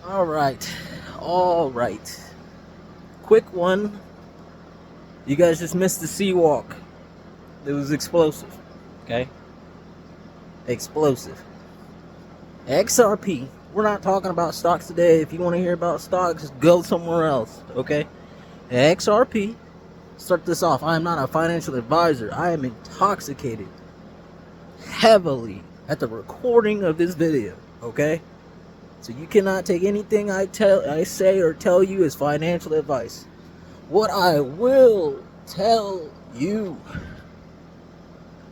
All right. All right. Quick one. You guys just missed the sea walk. It was explosive. Okay? Explosive. XRP. We're not talking about stocks today. If you want to hear about stocks, go somewhere else. Okay? XRP. Start this off. I am not a financial advisor. I am intoxicated heavily at the recording of this video. Okay? So you cannot take anything I say or tell you as financial advice. What I will tell you,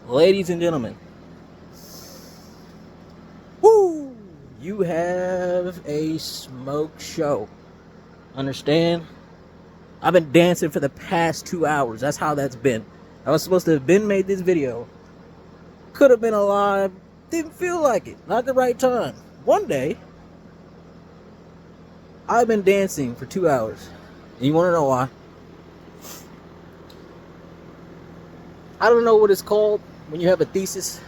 ladies and gentlemen, woo, you have a smoke show. Understand? I've been dancing for the past 2 hours. That's how that's been. I was supposed to have been made this video. Could have been alive. Didn't feel like it. Not the right time. One day, I've been dancing for 2 hours. And you want to know why? I don't know what it's called when you have a thesis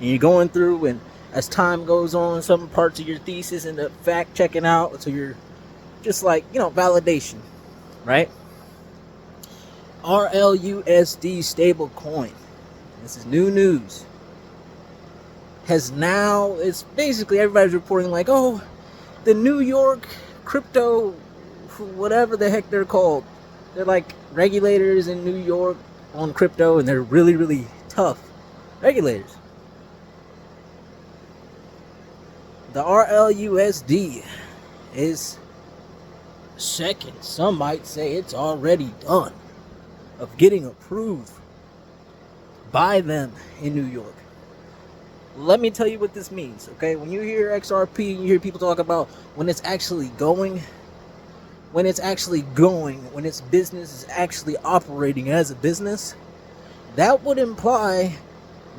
and you're going through, and as time goes on, some parts of your thesis end up fact checking out. So you're just like, validation, right? RLUSD stable coin. This is new news. It's basically everybody's reporting like, oh, the New York crypto, whatever the heck they're called. They're like regulators in New York on crypto, and they're really, really tough regulators. The RLUSD is second, some might say it's already done, of getting approved by them in New York. Let me tell you what this means, okay? When you hear XRP, you hear people talk about when its business is actually operating as a business, that would imply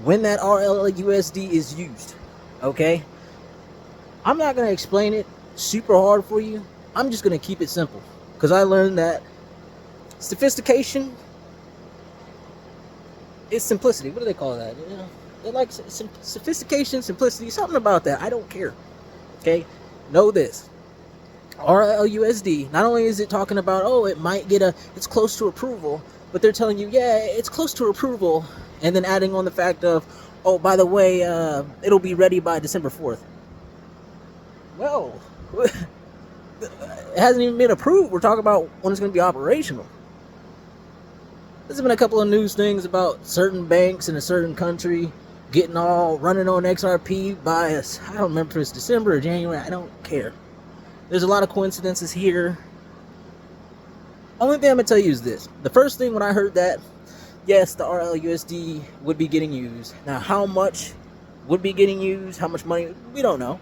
when that RLUSD is used, okay? I'm not going to explain it super hard for you. I'm just going to keep it simple, because I learned that sophistication is simplicity. What do they call that? They're like sophistication, simplicity, something about that. I don't care, okay? Know this. RLUSD, not only is it talking about, it's close to approval, but they're telling you, yeah, it's close to approval, and then adding on the fact of, oh, by the way, it'll be ready by December 4th. Well, it hasn't even been approved. We're talking about when it's going to be operational. There's been a couple of news things about certain banks in a certain country getting all running on XRP by us. I don't remember if it's December or January. I don't care. There's a lot of coincidences here. Only thing I'm going to tell you is this. The first thing when I heard that, yes, the RLUSD would be getting used. Now, how much would be getting used? How much money? We don't know.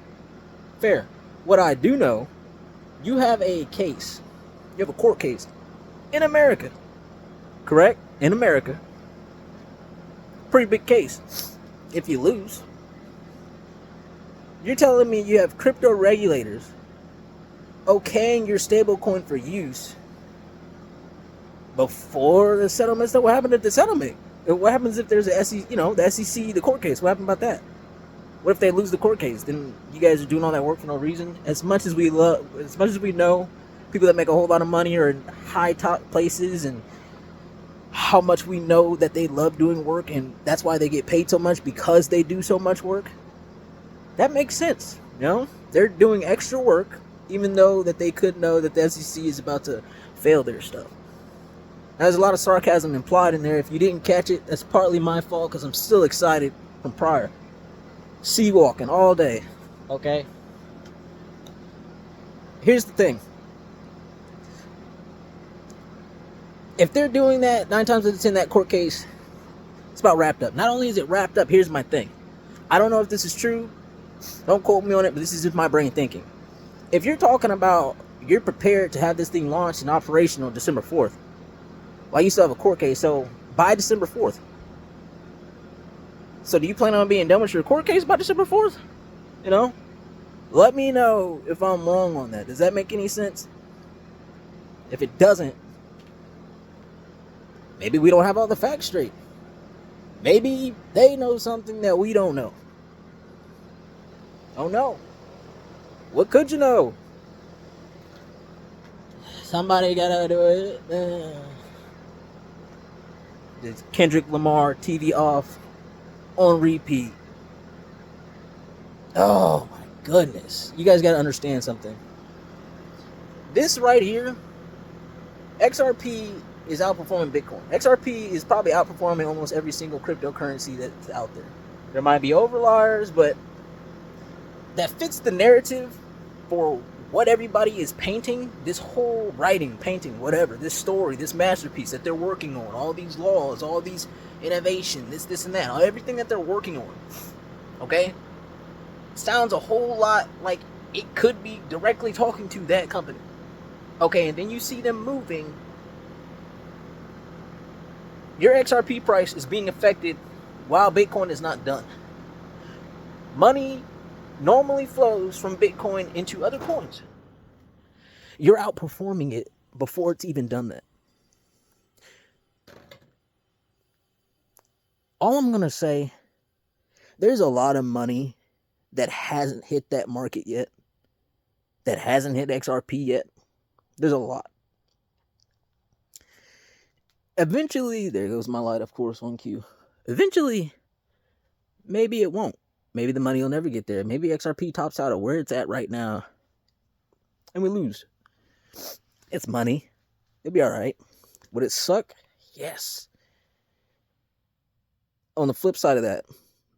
Fair. What I do know, you have a case. You have a court case in America. Correct? In America. Pretty big case. If you lose, you're telling me you have crypto regulators okaying your stablecoin for use before the settlement. So what happened at the settlement? What happens if there's a SEC, the SEC, the court case? What happened about that? What if they lose the court case? Then you guys are doing all that work for no reason. As much as we know, people that make a whole lot of money are in high top places, and how much we know that they love doing work, and that's why they get paid so much, because they do so much work. That makes sense. They're doing extra work, even though that they could know that the SEC is about to fail their stuff. Now, there's a lot of sarcasm implied in there. If you didn't catch it, that's partly my fault, because I'm still excited from prior. Sea walking all day. Okay? Here's the thing. If they're doing that, 9 times out of 10, that court case, it's about wrapped up. Not only is it wrapped up, here's my thing. I don't know if this is true. Don't quote me on it, but this is just my brain thinking. If you're talking about you're prepared to have this thing launched and operational December 4th, well, you still have a court case, so by December 4th. So do you plan on being done with your court case by December 4th? Let me know if I'm wrong on that. Does that make any sense? If it doesn't, maybe we don't have all the facts straight. Maybe they know something that we don't know. Don't know. What could you know? Somebody gotta do it. It's Kendrick Lamar, TV off, on repeat. Oh my goodness. You guys gotta understand something. This right here, XRP is outperforming Bitcoin. XRP is probably outperforming almost every single cryptocurrency that's out there. There might be overliers, but that fits the narrative for what everybody is painting, this whole writing, painting, whatever, this story, this masterpiece that they're working on, all these laws, all these innovation, this and that, everything that they're working on, okay? Sounds a whole lot like it could be directly talking to that company. Okay, and then you see them moving. Your XRP price is being affected while Bitcoin is not done. Money normally flows from Bitcoin into other coins. You're outperforming it before it's even done that. All I'm going to say, there's a lot of money that hasn't hit that market yet, that hasn't hit XRP yet. There's a lot. Eventually, there goes my light, of course, on cue. Eventually, maybe it won't. Maybe the money will never get there. Maybe XRP tops out at where it's at right now, and we lose. It's money. It'll be all right. Would it suck? Yes. On the flip side of that,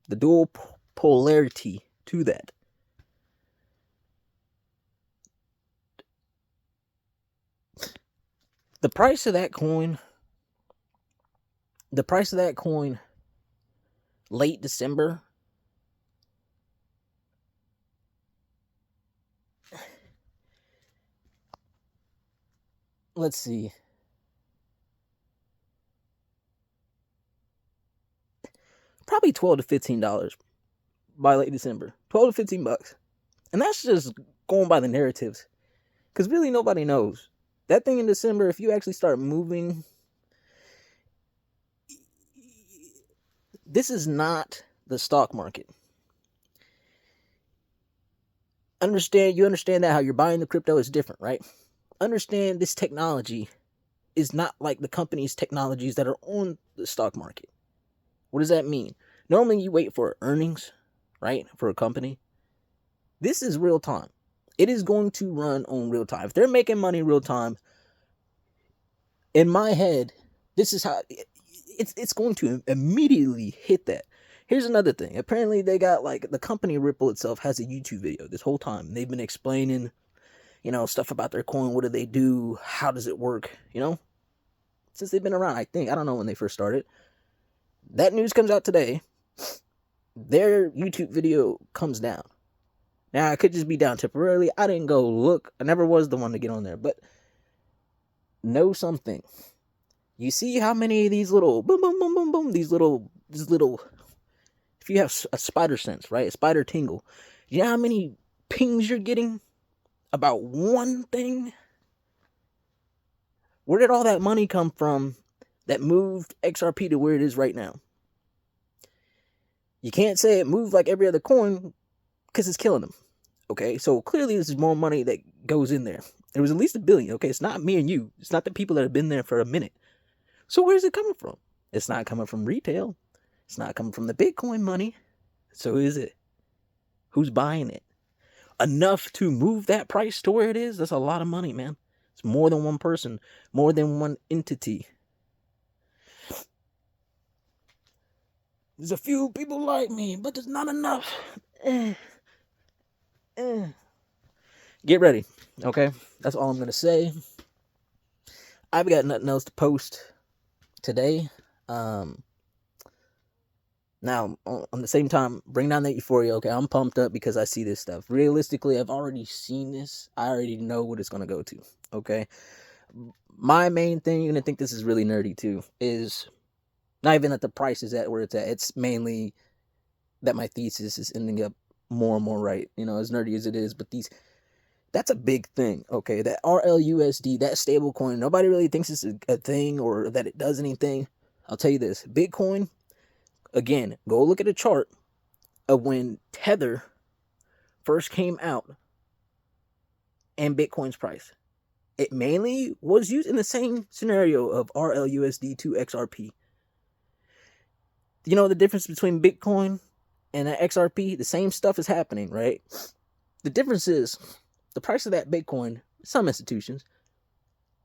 the dual polarity to that. The price of that coin late December, let's see. Probably $12 to $15 by late December. $12 to $15. And that's just going by the narratives. Because really nobody knows. That thing in December, if you actually start moving, this is not the stock market. You understand that how you're buying the crypto is different, right? Understand this technology is not like the company's technologies that are on the stock market. What does that mean? Normally you wait for earnings, right? For a company. This is real time. It is going to run on real time. If they're making money real time, in my head, this is how it's going to immediately hit that. Here's another thing. Apparently they got like the company Ripple itself has a YouTube video this whole time. They've been explaining, stuff about their coin. What do they do? How does it work? Since they've been around, I think. I don't know when they first started. That news comes out today. Their YouTube video comes down. Now, it could just be down temporarily. I didn't go look. I never was the one to get on there. But know something. You see how many of these little boom, boom, boom, boom, boom, these little, if you have a spider sense, right? A spider tingle. You know how many pings you're getting about one thing? Where did all that money come from that moved XRP to where it is right now? You can't say it moved like every other coin because it's killing them. Okay, so clearly this is more money that goes in there. There was at least $1 billion. Okay, it's not me and you. It's not the people that have been there for a minute. So where's it coming from? It's not coming from retail. It's not coming from the Bitcoin money. So is it? Who's buying it? Enough to move that price to where it is? That's a lot of money, man. It's more than one person, more than one entity. There's a few people like me, but there's not enough. Get ready, okay? That's all I'm going to say. I've got nothing else to post today. Now, on the same time, bring down that euphoria, okay? I'm pumped up because I see this stuff. Realistically, I've already seen this. I already know what it's going to go to, okay? My main thing, you're going to think this is really nerdy too, is not even that the price is at where it's at. It's mainly that my thesis is ending up more and more right, as nerdy as it is. But that's a big thing, okay? That RLUSD, that stable coin, nobody really thinks it's a thing or that it does anything. I'll tell you this, Bitcoin, again, go look at a chart of when Tether first came out and Bitcoin's price. It mainly was used in the same scenario of RLUSD to XRP. You know the difference between Bitcoin and that XRP? The same stuff is happening, right? The difference is the price of that Bitcoin, some institutions,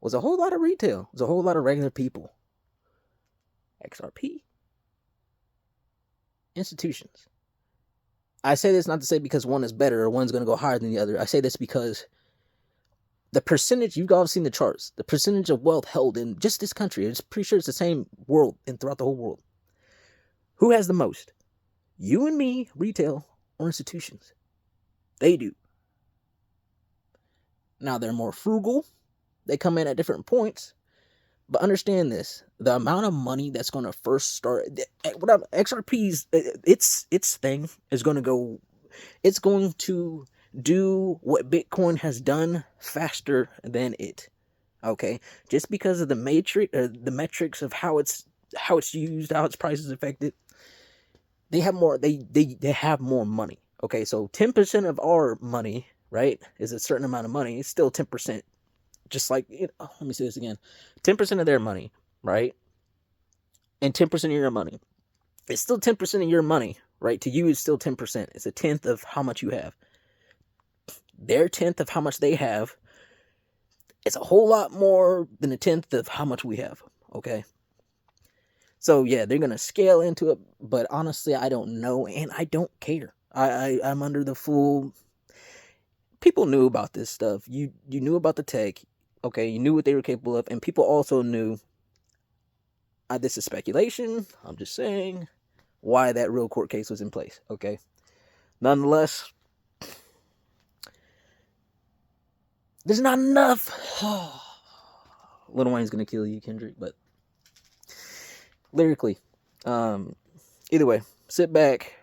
was a whole lot of retail. It was a whole lot of regular people. XRP, institutions. I say this not to say because one is better or one's going to go higher than the other. I say this because the percentage, you've all seen the charts, the percentage of wealth held in just this country, it's pretty sure it's the same world and throughout the whole world. Who has the most? You and me, retail, or institutions? They do. Now, they're more frugal. They come in at different points. But understand this, the amount of money that's going to first start, XRP's, its thing is going to go, it's going to do what Bitcoin has done faster than it. Okay, just because of the metrics of how it's used, how its price is affected, they have more. They have more money. Okay, so 10% of our money, right, is a certain amount of money. It's still 10%. Just like, let me say this again, 10% of their money, right, and 10% of your money. It's still 10% of your money, right? To you, it's still 10%. It's a tenth of how much you have. Their tenth of how much they have, it's a whole lot more than a tenth of how much we have, okay? So, yeah, they're going to scale into it, but honestly, I don't know, and I don't care. I'm under the full... People knew about this stuff. You knew about the tech, okay? You knew what they were capable of, and people also knew... this is speculation. I'm just saying why that real court case was in place, okay? Nonetheless, there's not enough. Lil Wayne's gonna kill you, Kendrick, but lyrically, either way, sit back,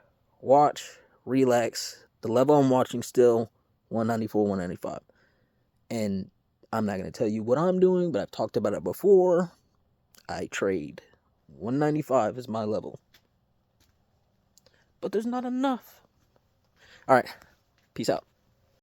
watch, relax. The level I'm watching still 194, 195, and I'm not gonna tell you what I'm doing, but I've talked about it before. I trade 195 is my level, but there's not enough. All right, peace out.